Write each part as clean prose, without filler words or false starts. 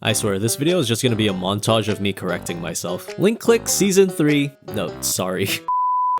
I swear, this video is just gonna be a montage of me correcting myself. Link click season 3. No, sorry.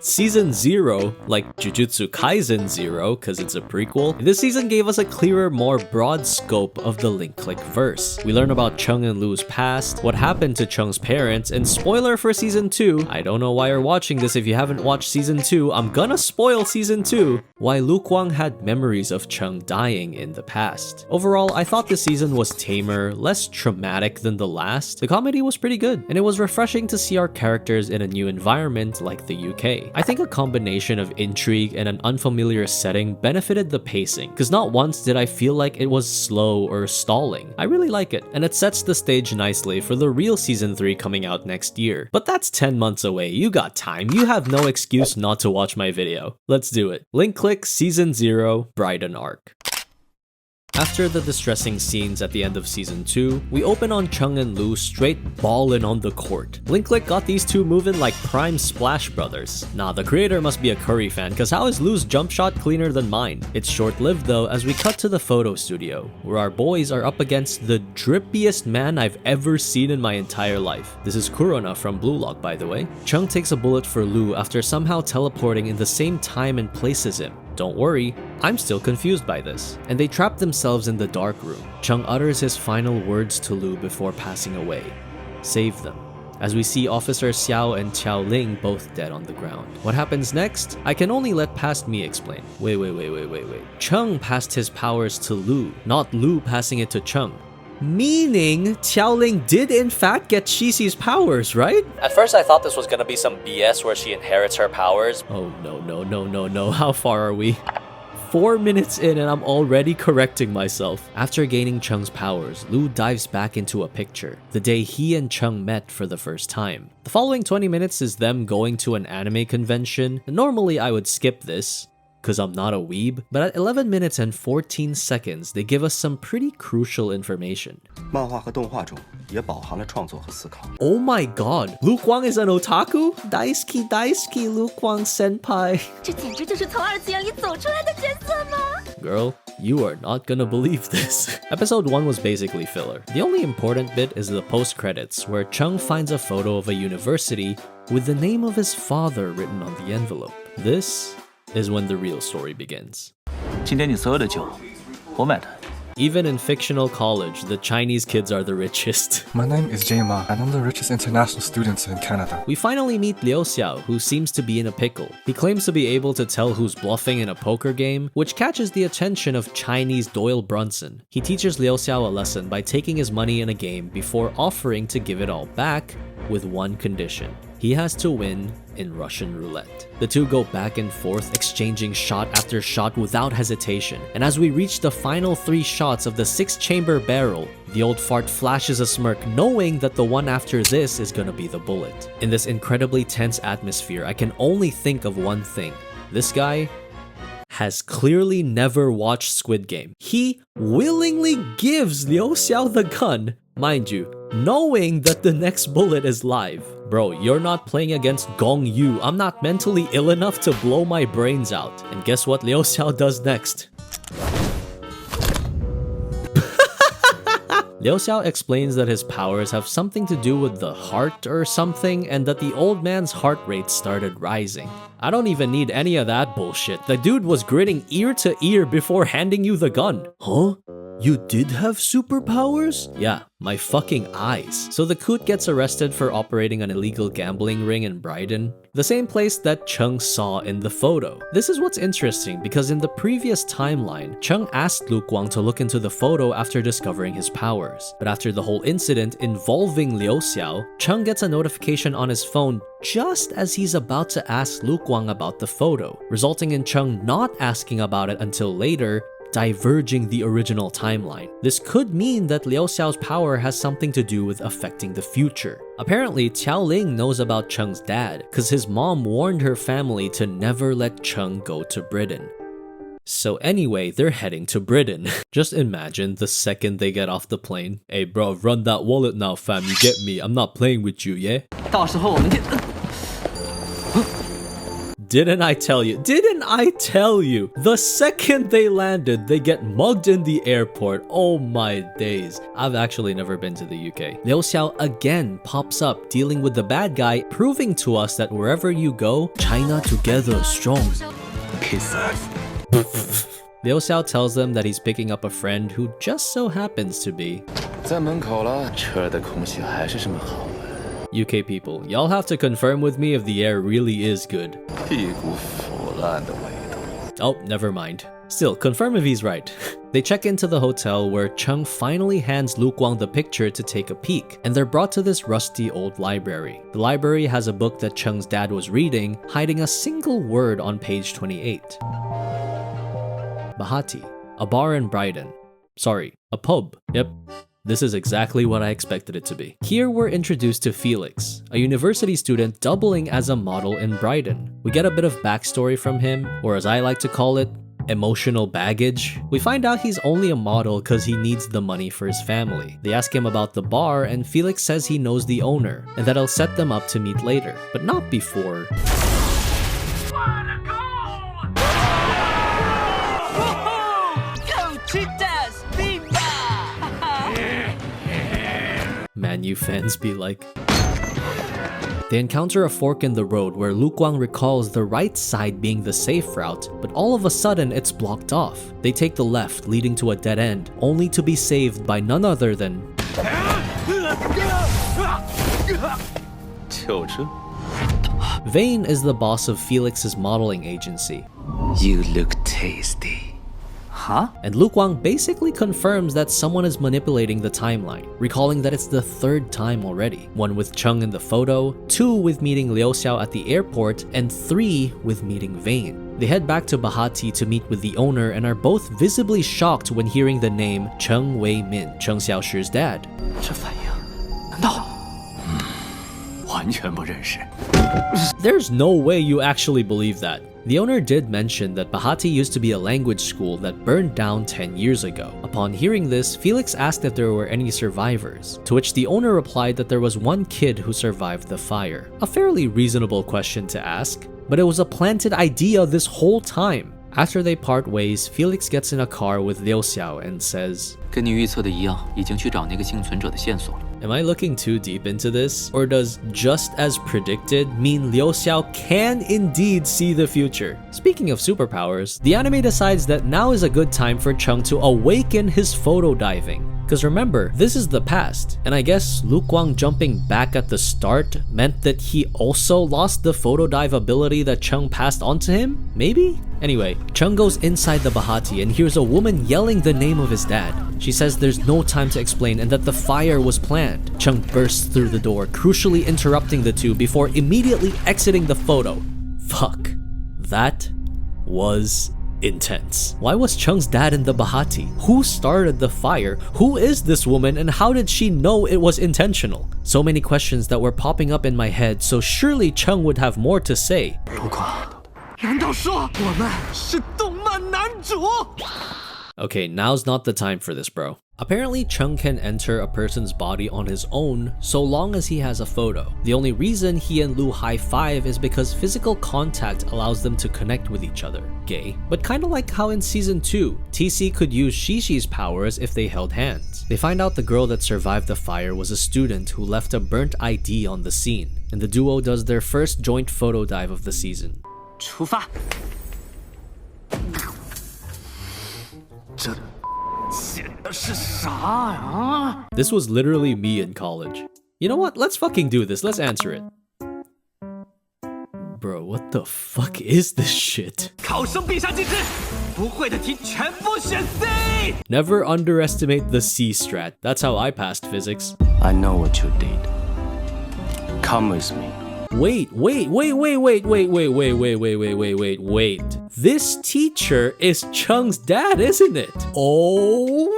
Season 0, like Jujutsu Kaisen 0, cause it's a prequel, this season gave us a clearer, more broad scope of the Link Click verse. We learn about Chung and Lu's past, what happened to Chung's parents, and spoiler for season 2, I don't know why you're watching this if you haven't watched season 2, I'm gonna spoil season 2, why Lu Kuang had memories of Chung dying in the past. Overall, I thought this season was tamer, less traumatic than the last. The comedy was pretty good, and it was refreshing to see our characters in a new environment like the UK. I think a combination of intrigue and an unfamiliar setting benefited the pacing, because not once did I feel like it was slow or stalling. I really like it, and it sets the stage nicely for the real season 3 coming out next year. But that's 10 months away, you got time, you have no excuse not to watch my video. Let's do it. Link click season 0, Bryden arc. After the distressing scenes at the end of season 2, we open on Chung and Lu straight ballin' on the court. Link Click got these two moving like prime Splash Brothers. Nah, the creator must be a Curry fan, cause how is Lu's jump shot cleaner than mine? It's short-lived though, as we cut to the photo studio, where our boys are up against the drippiest man I've ever seen in my entire life. This is Kurona from Blue Lock, by the way. Chung takes a bullet for Lu after somehow teleporting in the same time and place as him. Don't worry, I'm still confused by this. And they trap themselves in the dark room. Chung utters his final words to Lu before passing away. Save them. As we see Officer Xiao and Qiao Ling both dead on the ground. What happens next? I can only let past me explain. Wait. Chung passed his powers to Lu, not Lu passing it to Chung. Meaning, Qiao Ling did in fact get Shixi's powers, right? At first I thought this was gonna be some BS where she inherits her powers. Oh no, how far are we? 4 minutes in and I'm already correcting myself. After gaining Chung's powers, Lu dives back into a picture, the day he and Chung met for the first time. The following 20 minutes is them going to an anime convention. Normally I would skip this, cause I'm not a weeb, but at 11 minutes and 14 seconds, they give us some pretty crucial information. 漫画和动画中也饱含了创作和思考。 Oh my god, Lu Kuang is an otaku? Daisuke Lu Kuang senpai. 这简直就是从二次元里走出来的角色吗？ Girl, you are not gonna believe this. Episode 1 was basically filler. The only important bit is the post-credits, where Chung finds a photo of a university with the name of his father written on the envelope. This is when the real story begins. 今天你所有的酒，我买的。 Even in fictional college, the Chinese kids are the richest. My name is Jay Ma, and I'm the richest international student in Canada. We finally meet Leosia, who seems to be in a pickle. He claims to be able to tell who's bluffing in a poker game, which catches the attention of Chinese Doyle Brunson. He teaches Leosia a lesson by taking his money in a game before offering to give it all back with one condition. He has to win in Russian roulette. The two go back and forth, exchanging shot after shot without hesitation. And as we reach the final 3 shots of the 6-chamber barrel, the old fart flashes a smirk, knowing that the one after this is gonna be the bullet. In this incredibly tense atmosphere, I can only think of one thing. This guy has clearly never watched Squid Game. He willingly gives Liu Xiao the gun, mind you, knowing that the next bullet is live. Bro, you're not playing against Gong Yu. I'm not mentally ill enough to blow my brains out. And guess what Liu Xiao does next? Liu Xiao explains that his powers have something to do with the heart or something, and that the old man's heart rate started rising. I don't even need any of that bullshit. The dude was grinning ear to ear before handing you the gun. Huh? You did have superpowers? Yeah, my fucking eyes. So the coot gets arrested for operating an illegal gambling ring in Bryden, the same place that Chung saw in the photo. This is what's interesting, because in the previous timeline, Chung asked Lu Kuang to look into the photo after discovering his powers. But after the whole incident involving Liu Xiao, Chung gets a notification on his phone just as he's about to ask Lu Kuang about the photo, resulting in Chung not asking about it until later, diverging the original timeline. This could mean that Liu Xiao's power has something to do with affecting the future. Apparently, Qiao Ling knows about Chung's dad, cause his mom warned her family to never let Chung go to Britain. So anyway, they're heading to Britain. Just imagine the second they get off the plane. Hey bro, run that wallet now fam, you get me? I'm not playing with you, yeah? 到时候我们就 Didn't I tell you? Didn't I tell you? The second they landed, they get mugged in the airport. Oh my days. I've actually never been to the UK. Liu Xiao again pops up dealing with the bad guy, proving to us that wherever you go, China together strong. Piss off. Liu Xiao tells them that he's picking up a friend who just so happens to be 在门口了，这儿的空气还是这么好。 UK people. Y'all have to confirm with me if the air really is good. 一股腐烂的味道。 Oh, never mind. Still, confirm if he's right. They check into the hotel where Cheng finally hands Lu Guang the picture to take a peek, and they're brought to this rusty old library. The library has a book that Cheng's dad was reading, hiding a single word on page 28. Bahati, a bar in Brighton. Sorry, a pub. Yep. This is exactly what I expected it to be. Here we're introduced to Felix, a university student doubling as a model in Brighton. We get a bit of backstory from him, or as I like to call it, emotional baggage. We find out he's only a model because he needs the money for his family. They ask him about the bar, and Felix says he knows the owner, and that he'll set them up to meet later, but not before. Man, you fans be like. They encounter a fork in the road where Lu Guang recalls the right side being the safe route, but all of a sudden it's blocked off. They take the left, leading to a dead end, only to be saved by none other than... 救车。 Vane is the boss of Felix's modeling agency. You look tasty. Huh? And Lu Guang basically confirms that someone is manipulating the timeline, recalling that it's the third time already. 1 with Cheng in the photo, 2 with meeting Liu Xiao at the airport, and 3 with meeting Vane. They head back to Bahati to meet with the owner and are both visibly shocked when hearing the name Cheng Wei Min, Cheng Xiaoshi's dad. 这反应，难道？完全不认识。 There's no way you actually believe that. The owner did mention that Bahati used to be a language school that burned down 10 years ago. Upon hearing this, Felix asked if there were any survivors, to which the owner replied that there was one kid who survived the fire. A fairly reasonable question to ask, but it was a planted idea this whole time. After they part ways, Felix gets in a car with Liu Xiao and says, 跟你预测的一样，已经去找那个幸存者的线索了。 Am I looking too deep into this? Or does just as predicted mean Liu Xiao can indeed see the future? Speaking of superpowers, the anime decides that now is a good time for Cheng to awaken his photo diving. Because remember, this is the past, and I guess Lu Guang jumping back at the start meant that he also lost the photo dive ability that Cheng passed on to him? Maybe? Anyway, Cheng goes inside the Bahati and hears a woman yelling the name of his dad. She says there's no time to explain and that the fire was planned. Cheng bursts through the door, crucially interrupting the two before immediately exiting the photo. Fuck. That was intense. Why was Cheng's dad in the Bahati? Who started the fire? Who is this woman and how did she know it was intentional? So many questions that were popping up in my head, so surely Cheng would have more to say. 如果，难道说我们是动漫男主？ Okay, now's not the time for this, bro. Apparently, Cheng can enter a person's body on his own so long as he has a photo. The only reason he and Lu high-five is because physical contact allows them to connect with each other. Gay. But kinda like how in Season 2, TC could use Shishi's powers if they held hands. They find out the girl that survived the fire was a student who left a burnt ID on the scene, and the duo does their first joint photo dive of the season. 出发。这写的是啥呀？ This was literally me in college. You know what? Let's fucking do this. Let's answer it. Bro, what the fuck is this shit? 考生必杀技之，不会的题全部选 C。 Never underestimate the C strat. That's how I passed physics. I know what you did. Come with me. Wait. This teacher is Cheng's dad, isn't it? Oh,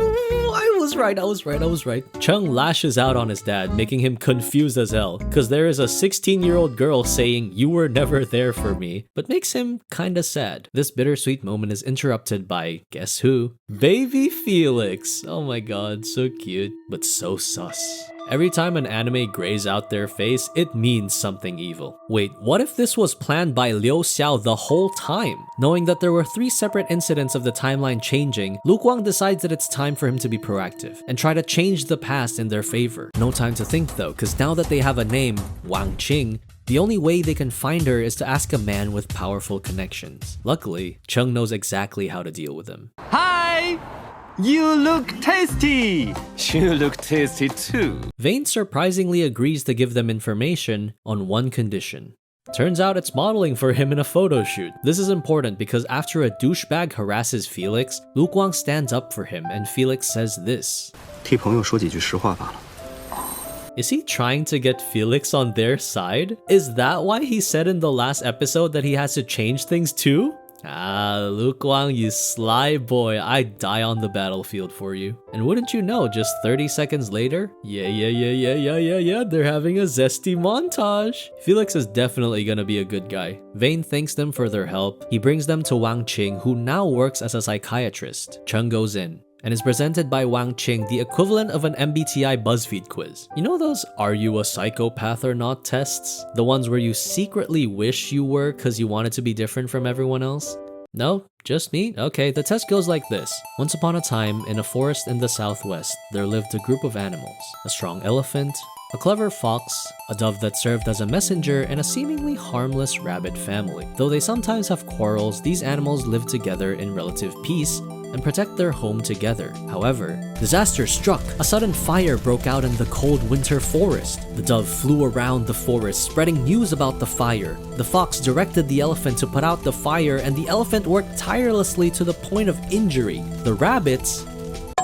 I was right. Cheng lashes out on his dad, making him confused as hell, because there is a 16-year-old girl saying, "You were never there for me," but makes him kinda sad. This bittersweet moment is interrupted by, guess who? Baby Felix. Oh my god, so cute, but so sus. Every time an anime grays out their face, it means something evil. Wait, what if this was planned by Leosia the whole time? Knowing that there were 3 separate incidents of the timeline changing, Lu Guang decides that it's time for him to be proactive and try to change the past in their favor. No time to think though, cause now that they have a name, Wang Qing, the only way they can find her is to ask a man with powerful connections. Luckily, Chung knows exactly how to deal with him. Hi! You look tasty! You look tasty too. Vane surprisingly agrees to give them information on one condition. Turns out it's modeling for him in a photo shoot. This is important because after a douchebag harasses Felix, Lu Guang stands up for him and Felix says this. 替朋友说几句实话罢了。 Is he trying to get Felix on their side? Is that why he said in the last episode that he has to change things too? Ah, Lu Guang, you sly boy, I'd die on the battlefield for you. And wouldn't you know, just 30 seconds later, yeah, they're having a zesty montage. Felix is definitely gonna be a good guy. Vane thanks them for their help. He brings them to Wang Qing, who now works as a psychiatrist. Chung goes in and is presented by Wang Qing the equivalent of an MBTI BuzzFeed quiz. You know those "Are you a psychopath or not" tests? The ones where you secretly wish you were because you wanted to be different from everyone else? No? Just me? Okay, the test goes like this. Once upon a time, in a forest in the southwest, there lived a group of animals. A strong elephant, a clever fox, a dove that served as a messenger, and a seemingly harmless rabbit family. Though they sometimes have quarrels, these animals live together in relative peace and protect their home together. However, disaster struck. A sudden fire broke out in the cold winter forest. The dove flew around the forest, spreading news about the fire. The fox directed the elephant to put out the fire, and the elephant worked tirelessly to the point of injury. The rabbits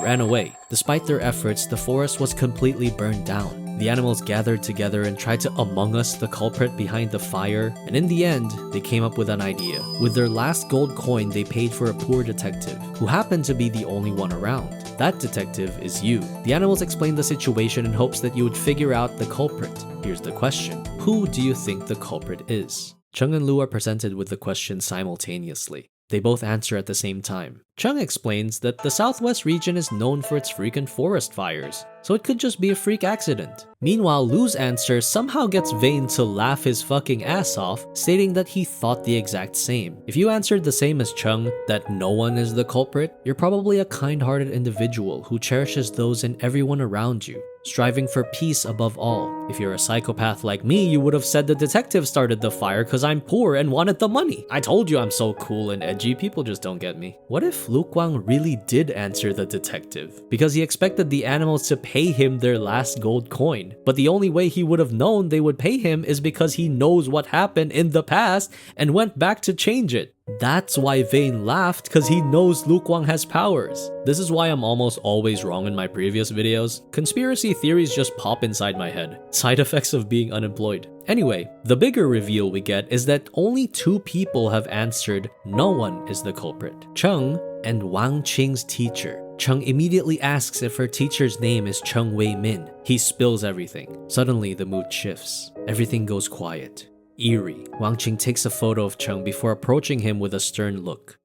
ran away. Despite their efforts, the forest was completely burned down. The animals gathered together and tried to Among Us the culprit behind the fire, and in the end, they came up with an idea. With their last gold coin, they paid for a poor detective, who happened to be the only one around. That detective is you. The animals explained the situation in hopes that you would figure out the culprit. Here's the question. Who do you think the culprit is? Chung and Lu are presented with the question simultaneously. They both answer at the same time. Chung explains that the southwest region is known for its frequent forest fires, so it could just be a freak accident. Meanwhile, Lu's answer somehow gets Vane to laugh his fucking ass off, stating that he thought the exact same. If you answered the same as Chung, that no one is the culprit, you're probably a kind-hearted individual who cherishes those and everyone around you, striving for peace above all. If you're a psychopath like me, you would have said the detective started the fire because I'm poor and wanted the money. I told you I'm so cool and edgy, people just don't get me. What if Lu Guang really did answer the detective? Because he expected the animals to pay him their last gold coin. But the only way he would have known they would pay him is because he knows what happened in the past and went back to change it. That's why Vane laughed, because he knows Lu Guang has powers. This is why I'm almost always wrong in my previous videos. Conspiracy theories just pop inside my head. Side effects of being unemployed. Anyway, the bigger reveal we get is that only 2 people have answered no one is the culprit. Chung and Wang Qing's teacher. Chung immediately asks if her teacher's name is Chung Wei Min. He spills everything. Suddenly, the mood shifts. Everything goes quiet. Eerie. Wang Qing takes a photo of Chung before approaching him with a stern look.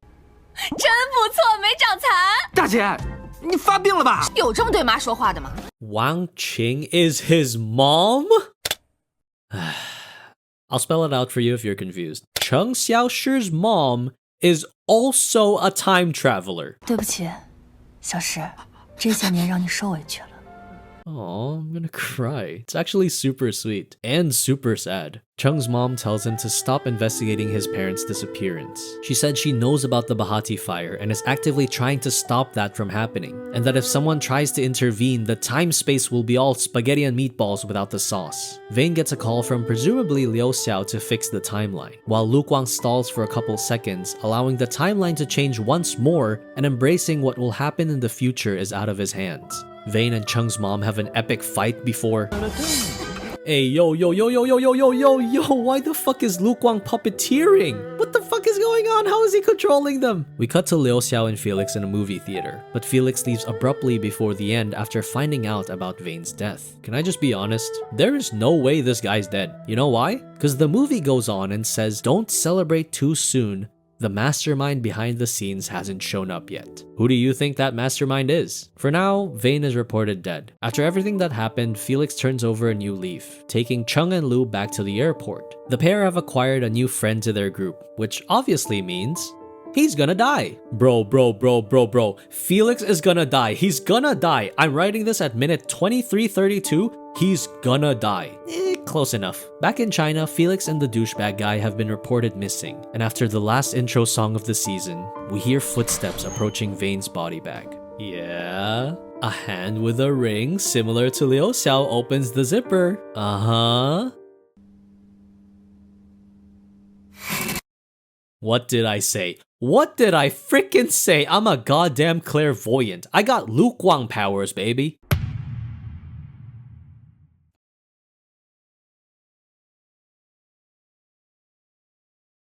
真不错，没长残。大姐，你发病了吧？有这么对妈说话的吗？ Wang Qing is his mom? I'll spell it out for you if you're confused. Chung Xiaoshi's mom is also a time traveler. 对不起，小石，这些年让你受委屈了。 Oh, I'm gonna cry. It's actually super sweet and super sad. Chung's mom tells him to stop investigating his parents' disappearance. She said she knows about the Bahati fire and is actively trying to stop that from happening, and that if someone tries to intervene, the time-space will be all spaghetti and meatballs without the sauce. Vane gets a call from presumably Leosia to fix the timeline, while Lu Guang stalls for a couple seconds, allowing the timeline to change once more, and embracing what will happen in the future is out of his hands. Vane and Chung's mom have an epic fight before... Hey, yo, why the fuck is Lu Guang puppeteering? What the fuck is going on? How is he controlling them? We cut to Leosia and Felix in a movie theater, but Felix leaves abruptly before the end after finding out about Vane's death. Can I just be honest? There is no way this guy's dead. You know why? Because the movie goes on and says, don't celebrate too soon. the mastermind behind the scenes hasn't shown up yet. Who do you think that mastermind is? For now, Vane is reported dead. After everything that happened, Felix turns over a new leaf, taking Chung and Lu back to the airport. The pair have acquired a new friend to their group, which obviously means he's gonna die. Bro. Felix is gonna die. He's gonna die. I'm writing this at minute 23:32. He's gonna die. Close enough. Back in China, Felix and the douchebag guy have been reported missing. And after the last intro song of the season, we hear footsteps approaching Vane's body bag. Yeah, a hand with a ring similar to Leosia opens the zipper. What did I say? What did I frickin' say? I'm a goddamn clairvoyant. I got Luke Wang powers, baby.